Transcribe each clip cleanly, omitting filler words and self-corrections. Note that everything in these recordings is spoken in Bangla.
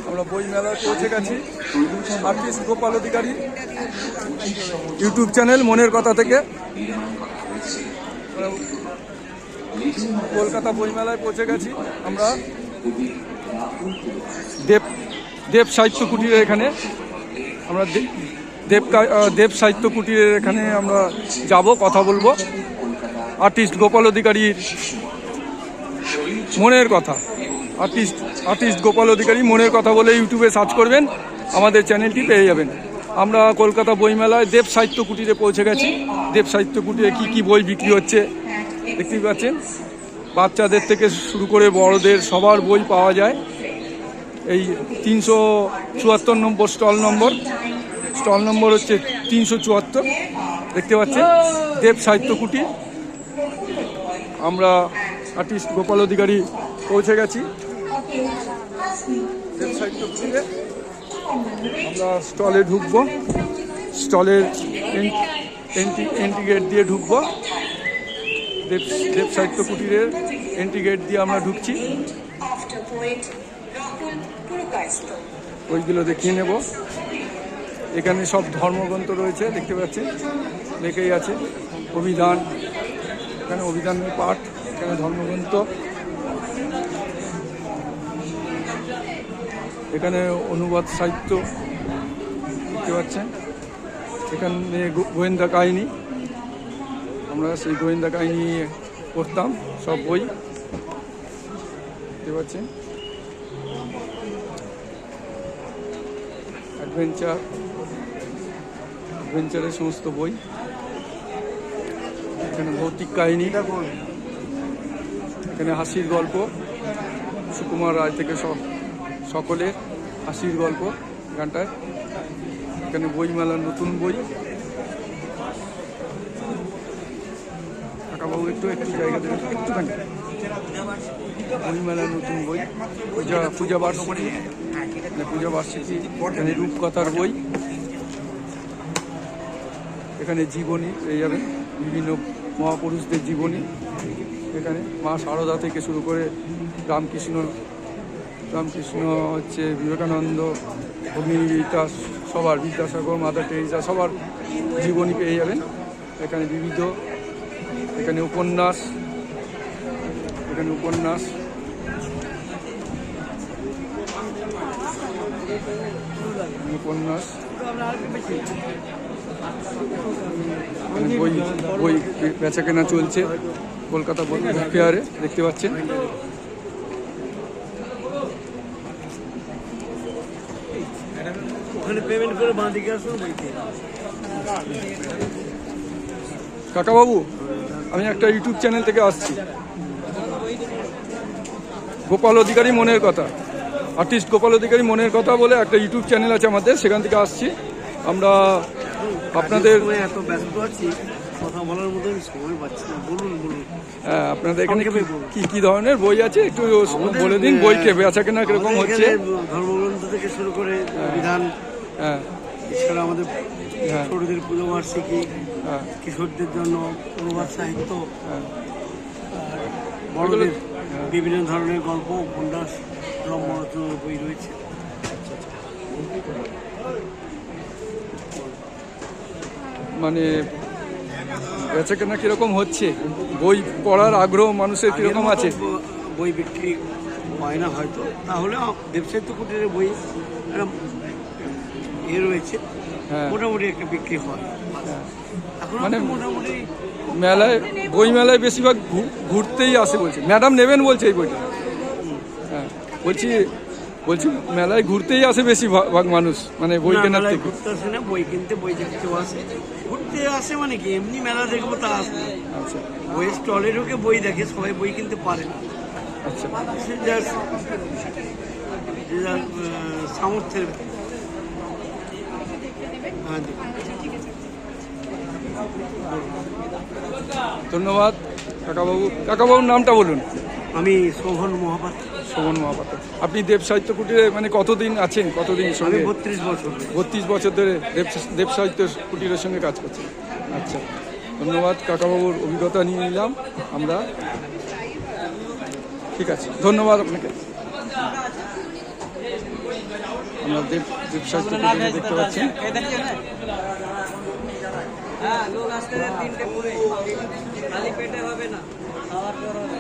আমরা বই মেলায় পৌঁছে গেছি। আর্টিস্ট গোপাল অধিকারী ইউটিউব চ্যানেল মনের কথা থেকে কলকাতা বই মেলায় পৌঁছে গেছি। আমরা দেব সাহিত্য কুটিরের এখানে আমরা দেব সাহিত্য কুটিরের এখানে আমরা যাব, কথা বলবো আর্টিস্ট গোপাল অধিকারীর মনের কথা। আর্টিস্ট গোপাল অধিকারী মনের কথা বলে ইউটিউবে সার্চ করবেন, আমাদের চ্যানেলটি পেয়ে যাবেন। আমরা কলকাতা বইমেলায় দেব সাহিত্য কুটিরে পৌঁছে গেছি। দেব সাহিত্য কুটিরে কি বই বিক্রি হচ্ছে দেখতেই পাচ্ছেন। বাচ্চাদের থেকে শুরু করে বড়দের সবার বই পাওয়া যায়। এই 374 নম্বর স্টল নম্বর হচ্ছে 374, দেখতে পাচ্ছেন দেব সাহিত্য কুটির। আমরা আর্টিস্ট গোপাল অধিকারী পৌঁছে গেছি দেব সাহিত্য কুটিরে। আমরা স্টলে ঢুকবো, স্টলের এন্ট্রি গেট দিয়ে ঢুকবো। দেব সাহিত্য কুটিরের এন্ট্রি গেট দিয়ে আমরা ঢুকছি। ওইগুলো দেখিয়ে নেব। এখানে সব ধর্মগ্রন্থ রয়েছে, দেখতে পাচ্ছেন লেখেই আছে অভিধান। এখানে অভিধানের পাঠ, এখানে ধর্মগ্রন্থ, এখানে অনুবাদ সাহিত্য দেখতে পাচ্ছেন। এখানে গোয়েন্দা কাহিনী, আমরা সেই গোয়েন্দা কাহিনী পড়তাম, সব বই দেখতে পাচ্ছেন। অ্যাডভেঞ্চারের সমস্ত বই। এখানে ভৌতিক কাহিনী, এখানে হাসির গল্প, সুকুমার রায় থেকে সকলের হাসির গল্প গানটায়। এখানে বইমেলার নতুন বই। কাকাবাবু একটু জায়গা দেবেন একটুখানি। বইমেলার নতুন বই, পূজা বার্ষিকী, এখানে রূপকথার বই। এখানে জীবনী পেয়ে যাবেন, বিভিন্ন মহাপুরুষদের জীবনী। এখানে মা শারদা থেকে শুরু করে রামকৃষ্ণ হচ্ছে বিবেকানন্দ, অগ্নিগীতা, সবার বিদ্যাসাগর, মাদার টেরেসা, সবার জীবনী পেয়ে যাবেন। এখানে এখানে উপন্যাস, বই বেচা কেনা চলছে কলকাতা বুক ফেয়ারে, দেখতে পাচ্ছেন। কাকাবাবু, আমি একটা ইউটিউব চ্যানেল থেকে আসছি, গোপাল অধিকারী মনের কথা, আর্টিস্ট গোপাল অধিকারী মনের কথা বলে একটা ইউটিউব চ্যানেল আছে আমাদের, সেখান থেকে আসছি। আমরা আপনাদের হ্যাঁ, আপনাদের এখানে কি ধরনের বই আছে একটু বলে দিন। বই কে বেচা কেনা কিরকম হচ্ছে? ধর্মগ্রন্থ থেকে শুরু করে বিধান, এছাড়া আমাদের ছোটদের পুজো বার্ষিকী, কিশোরদের জন্য অনুবাদ সাহিত্য, বড়দের বিভিন্ন ধরনের গল্প, উপন্যাস, রম্যরচনার বই রয়েছে। মানে বেচা কেনা কিরকম হচ্ছে? বই পড়ার আগ্রহ মানুষের কিরকম আছে? বই বিক্রি হয় না হয়তো, তাহলে দেব সাহিত্য কুটিরের বই রয়েছে, মোটামুটি একটা বিক্রি হয়। মানে মোটামুটি বই মেলায় বেশিরভাগ ঘুরতেই আসে বলছে। ম্যাডাম নেবেন বলছে এই বইটা। হ্যাঁ, বলছি মেলায় ঘুরতেই আসে বেশিরভাগ মানুষ, মানে বই কেনার থেকে। ঘুরতে আসে না, বই কিনতে, বই দেখতেও আসে। ঘুরতে আসে মানে কি, এমনি মেলা দেখবো তা আসে। আচ্ছা, বইয়ের স্টলে ঢুকে বই দেখে, সবাই বই কিনতে পারে না। আচ্ছা, সামর্থ্যের। ধন্যবাদ কাকাবাবু। কাকাবাবুর নামটা বলুন। আমি শোভন মহাপাত্র। আপনি দেব সাহিত্য কুটিরে মানে কতদিন আছেন? আমি 32 বছর। 32 বছর ধরে দেব সাহিত্য কুটিরের সঙ্গে কাজ করছেন। আচ্ছা, ধন্যবাদ। কাকাবাবুর অভিজ্ঞতা নিয়ে নিলাম আমরা। ঠিক আছে, ধন্যবাদ আপনাকে। আমরা দেব সাহিত্য কুটিরে দেখতে পাচ্ছেন। হ্যাঁ, লোক আসতে 3টে পুরে খালি পেটে হবে না, খাওয়ার পর হবে।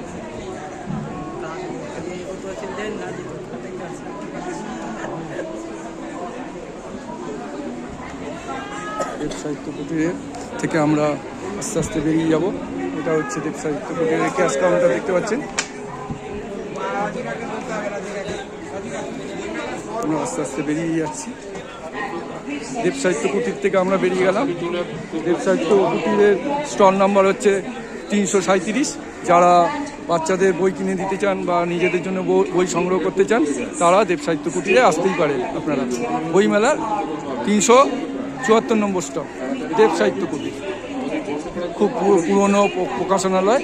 দেব সাহিত্য কুটিরের থেকে আমরা আস্তে আস্তে বেরিয়ে যাব। এটা হচ্ছে দেব সাহিত্য কুটিরের ক্যাশ কাউন্টার দেখতে পাচ্ছেন। আমরা আস্তে আস্তে বেরিয়ে যাচ্ছি। দেব সাহিত্য কুটির থেকে আমরা বেরিয়ে গেলাম। দেব সাহিত্য কুটিরের স্টল নাম্বার হচ্ছে 337। যারা বাচ্চাদের বই কিনে দিতে চান বা নিজেদের জন্য বই সংগ্রহ করতে চান তারা দেব সাহিত্য কুটিরে আসতেই পারেন। আপনারা বইমেলার 374 নম্বর স্টল দেব সাহিত্য কুটির, খুব পুরনো প্রকাশনালয়।